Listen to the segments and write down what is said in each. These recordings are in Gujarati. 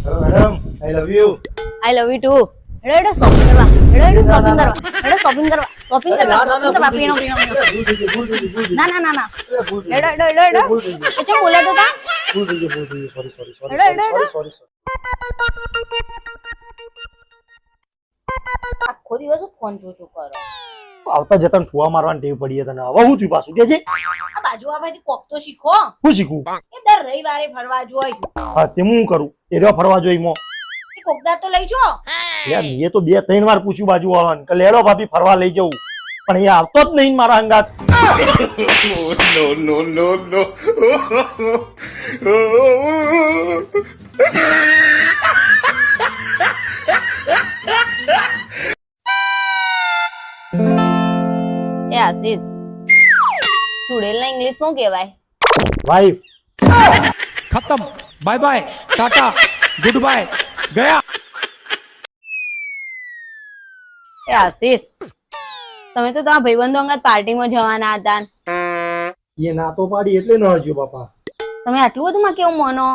Madam I love you. I love you too. હેડો શોપિંગ કરવા. હેડો શોપિંગ કરવા. હેડો શોપિંગ કરવા. શોપિંગ કરવા. શોપિંગ કરવા. પીણો પીણો પીણો. ભૂલ થઈ ગઈ. ના ના ના ના. ભૂલ થઈ ગઈ. હેડો હેડો હેડો હેડો. ભૂલ થઈ ગઈ. એ ચમ બોલ્યા તો તા? ભૂલ થઈ ગઈ. સોરી હેડો, હેડો, હેડો. સોરી. આખો દિવસ ફોન જોજો કરો. આવતા જતા ઠુવા મારવાની ટેવ પડી તને. હવે હું થયું પાછું કે છે આ બાજુવાળાથી કોક તો શીખો. હું શીખું? એ દર રવિવારે ફરવા જોઈ. હા તે હું કરું? એ રહ્યો ફરવા જોઈ મો. એ કોકદાર તો લઈ જો. યાર એ તો 2-3 વાર પૂછ્યું બાજુ વાળાને કે લેડો ભાભી ફરવા લઈ જવું, પણ એ આવતો જ નહીં મારા અંગાત. એ આશીષ, ચૂડેલના ઇંગ્લિશમાં કહેવાય? વાઈફ. खत्म bye bye tata good bye गया। એ આશીષ, તમે તો તમારા ભાઈબંધો અંગાત પાર્ટીમાં જવાના હતા. એ ના તો પાડી એટલે ન હજુ બાપા. તમે આટલું બધું માં કેવું મોનો?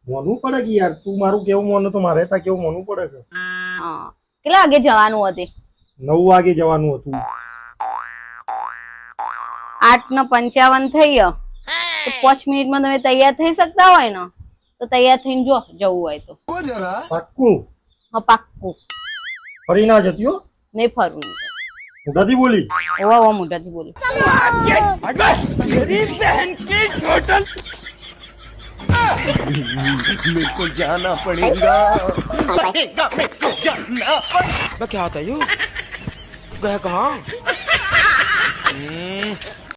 મોનવું પડે કે યાર, તું મારું કેવું મોનો તો મારે તા કેવું મોનવું પડે કે. હા, કેટલા વાગે જવાનું હતું? 9 વાગે જવાનું હતું. 8:55 થઈ ગયો. તો 5 મિનિટમાં તમે તૈયાર થઈ શકતા હોય ને તો તૈયાર થઈને જો જવું હોય તો. પાક્કું? હા પાક્કું. ફરી ના જતી હો. નહીં ફરવું. મોઢાથી બોલી. ઓવા મોઢાથી બોલું. मेरे को जाना पड़ेगा मैं क्या होता हूँ गया कहाँ